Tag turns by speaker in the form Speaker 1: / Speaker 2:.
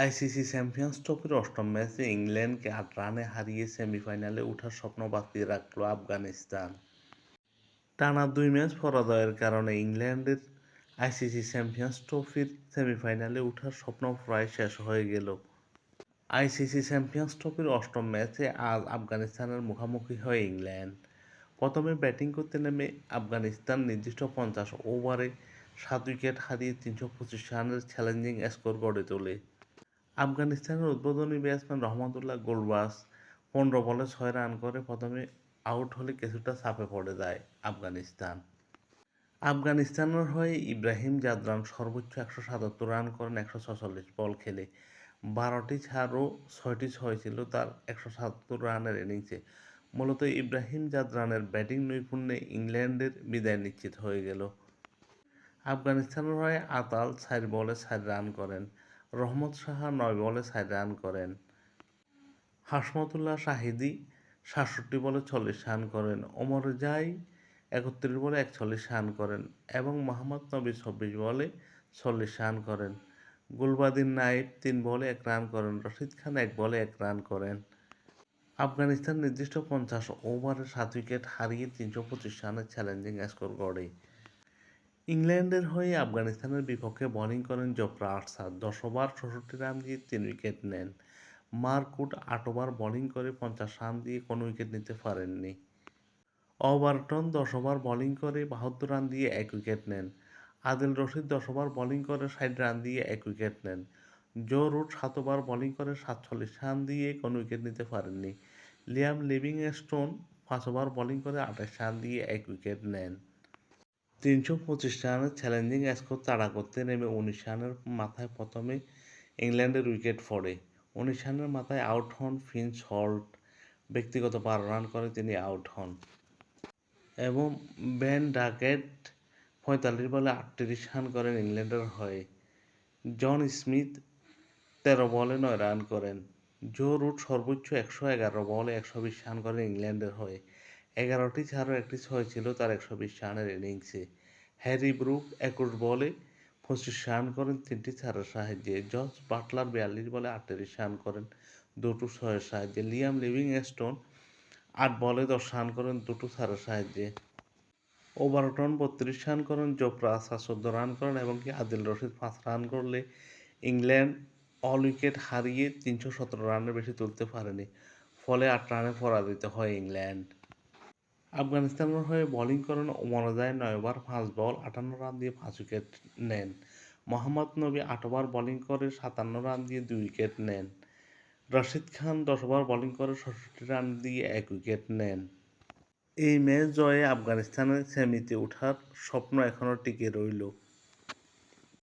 Speaker 1: ICC champions ট্রফির অষ্টম ম্যাচে ইংল্যান্ডকে ৮ রানে হারিয়ে সেমিফাইনালে ওঠার স্বপ্ন বাঁচিয়ে রাখল আফগানিস্তান। টানা ২ ম্যাচ পরাজয়ের কারণে ইংল্যান্ডের আইসিসি চ্যাম্পিয়ন্স ট্রফির সেমিফাইনালে ওঠার স্বপ্ন প্রায় শেষ হয়ে গেল। আইসিসি চ্যাম্পিয়ন্স ট্রফির অষ্টম ম্যাচে আজ আফগানিস্তানের মুখোমুখি হয় ইংল্যান্ড। প্রথমে ব্যাটিং করতে নেমে আফগানিস্তান নির্দিষ্ট ৫০ ওভারে ৭ উইকেট হারিয়ে ৩২৫ রানের চ্যালেঞ্জিং স্কোর গড়ে তোলে। আফগানিস্তানের উদ্বোধনী ব্যাটসম্যান রহমতুল্লাহ গুরবাজ ১৫ বলে ৬ রান করে প্রথমে আউট হলে কিছুটা চাপে পড়ে যায় আফগানিস্তান। আফগানিস্তানের হয়ে ইব্রাহিম জাদরান সর্বোচ্চ ১৭৭ রান করেন ১৪৬ বল খেলে। ১২টি চার ও ৬টি ছয় ছিল তার ১৭৭ রানের ইনিংসে। মূলত ইব্রাহিম জাদরানের ব্যাটিং নৈপুণ্যে ইংল্যান্ডের বিদায় নিশ্চিত হয়ে গেল। আফগানিস্তানের হয়ে আতাল ৪ বলে ৪ রান করেন, রহমত সাহা ৯ বলে ৪ রান করেন, হাশমতুল্লাহ শাহিদি ৬৭ বলে ৪০ রান করেন, ওমর জাই ৩১ বলে ৪১ রান করেন এবং মোহাম্মদ নবী ২৪ বলে ৪০ রান করেন। গুলবাদিন নাইব ৩ বলে ১ রান করেন, রশিদ খান ১ বলে ১ রান করেন। আফগানিস্তান নির্দিষ্ট ৫০ ওভারে ৭ উইকেট হারিয়ে ৩২৫ রানের চ্যালেঞ্জিং স্কোর গড়ে। ইংল্যান্ডের হয়ে আফগানিস্তানের বিপক্ষে বোলিং করেন জোফরা আর্চার ১০ ওভার ৬৬ রান দিয়ে ৩ উইকেট নেন। মার্ক উড ৮ ওভার বোলিং করে ৫০ রান দিয়ে কোনো উইকেট নিতে পারেননি। ওভারটন ১০ ওভার বোলিং করে ৭২ রান দিয়ে ১ উইকেট নেন। আদিল রশিদ ১০ ওভার বোলিং করে ৬০ রান দিয়ে ১ উইকেট নেন। জো রুট ৭ ওভার বোলিং করে ৪৭ রান দিয়ে কোনো উইকেট নিতে পারেননি। লিয়াম লিভিংস্টোন ৫ ওভার বোলিং করে ২৮ রান দিয়ে ১ উইকেট নেন। ৩২৫ রানের চ্যালেঞ্জিং স্কোর তাড়া করতে নেমে ১৯ রানের মাথায় প্রথমে ইংল্যান্ডের উইকেট পড়ে। ১৯ রানের মাথায় আউট হন ফিন সল্ট। ব্যক্তিগত ১২ রান করে তিনি আউট হন এবং বেন ডাকেট ৪৫ বলে ৩৮ রান করেন ইংল্যান্ডের হয়ে। জন স্মিথ ১৩ বলে ৯ রান করেন। জো রুট সর্বোচ্চ ১১১ বলে ১২০ রান করেন ইংল্যান্ডের হয়ে। ১১টি চার ও ১টি ছয় ছিল তার ১২০ রানের ইনিংসে। হ্যারি ব্রুক ২১ বলে ২৫ রান করেন ৩টি চারের সাহায্যে। জস বাটলার ৪২ বলে ৩৮ রান করেন ২টো ছয়ের সাহায্যে। লিয়াম লিভিংস্টোন ৮ বলে ১০ রান করেন ২টো চারের সাহায্যে। ওভারটন ৩২ রান করেন, জোফরা আর্চার ১৪ রান করেন এবং আদিল রশিদ ৫ রান করলে ইংল্যান্ড অল উইকেট হারিয়ে ৩১৭ রানের বেশি তুলতে পারেনি। ফলে ৮ রানে পরাজিত হয় ইংল্যান্ড। আফগানিস্তানের হয়ে বোলিং করেন ওমর জাই ৯ ওভার ৫ বল ৫৮ রান দিয়ে ৫ উইকেট নেন। মোহাম্মদ নবী ৮ ওভার বোলিং করে ৫৭ রান দিয়ে ২ উইকেট নেন। রশিদ খান ১০ ওভার বোলিং করে ৬৬ রান দিয়ে ১ উইকেট নেন। এই ম্যাচ জয়ে আফগানিস্তানের সেমিতে ওঠার স্বপ্ন এখনও টিকে রইল।